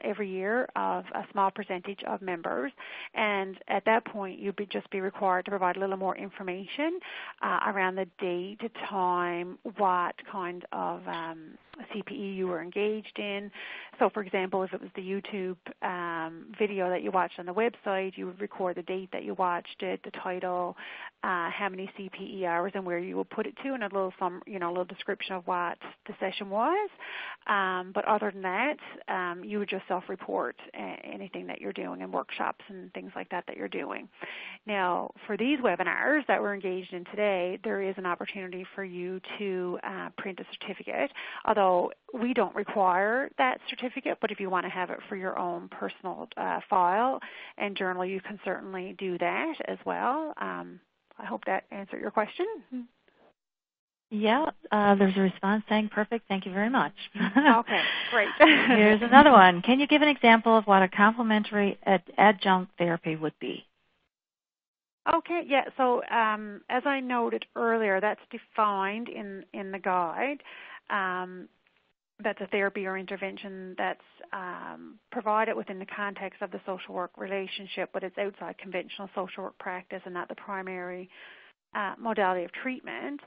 every year of a small percentage of members, and at that point you'd just be required to provide a little more information around the date, time, what kind of CPE you were engaged in. So, for example, if it was the YouTube video that you watched on the website, you would record the date that you watched it, the title, how many CPE hours, and where you will put it to, and a little description of what the session was. But other than that, you would just self-report anything that you're doing in workshops and things like that you're doing. Now, for these webinars that we're engaged in today, there is an opportunity for you to print a certificate, although we don't require that certificate, but if you want to have it for your own personal file and journal, you can certainly do that as well. I hope that answered your question. Yeah, there's a response saying perfect. Thank you very much. Okay, great. Here's another one. Can you give an example of what a complementary adjunct therapy would be? Okay, yeah, so as I noted earlier, that's defined in the guide. That's a therapy or intervention that's provided within the context of the social work relationship, but it's outside conventional social work practice and not the primary modality of treatment.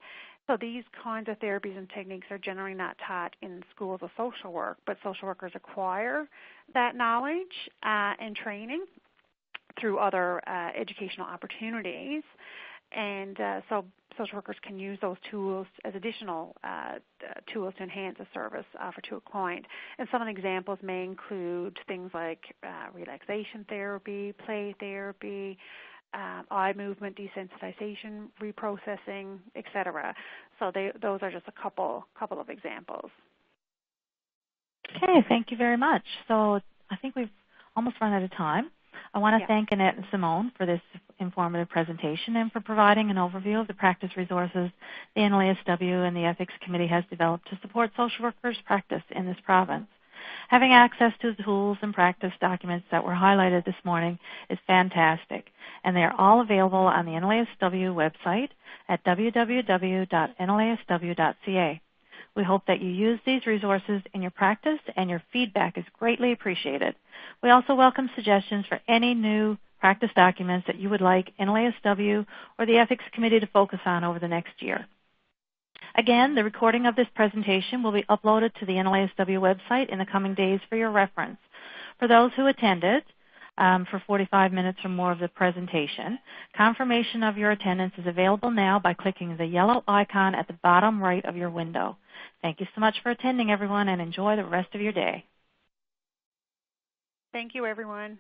So these kinds of therapies and techniques are generally not taught in schools of social work, but social workers acquire that knowledge and training through other educational opportunities. And so social workers can use those tools as additional tools to enhance a service offered to a client. And some of the examples may include things like relaxation therapy, play therapy, eye movement desensitization, reprocessing, etc. So those are just a couple of examples. Okay, thank you very much. So I think we've almost run out of time. I want to thank Annette and Simone for this informative presentation and for providing an overview of the practice resources the NASW and the Ethics Committee has developed to support social workers' practice in this province. Having access to the tools and practice documents that were highlighted this morning is fantastic, and they are all available on the NASW website at www.nlasw.ca. We hope that you use these resources in your practice, and your feedback is greatly appreciated. We also welcome suggestions for any new practice documents that you would like NASW or the Ethics Committee to focus on over the next year. Again, the recording of this presentation will be uploaded to the NASW website in the coming days for your reference. For those who attended for 45 minutes or more of the presentation, confirmation of your attendance is available now by clicking the yellow icon at the bottom right of your window. Thank you so much for attending, everyone, and enjoy the rest of your day. Thank you, everyone.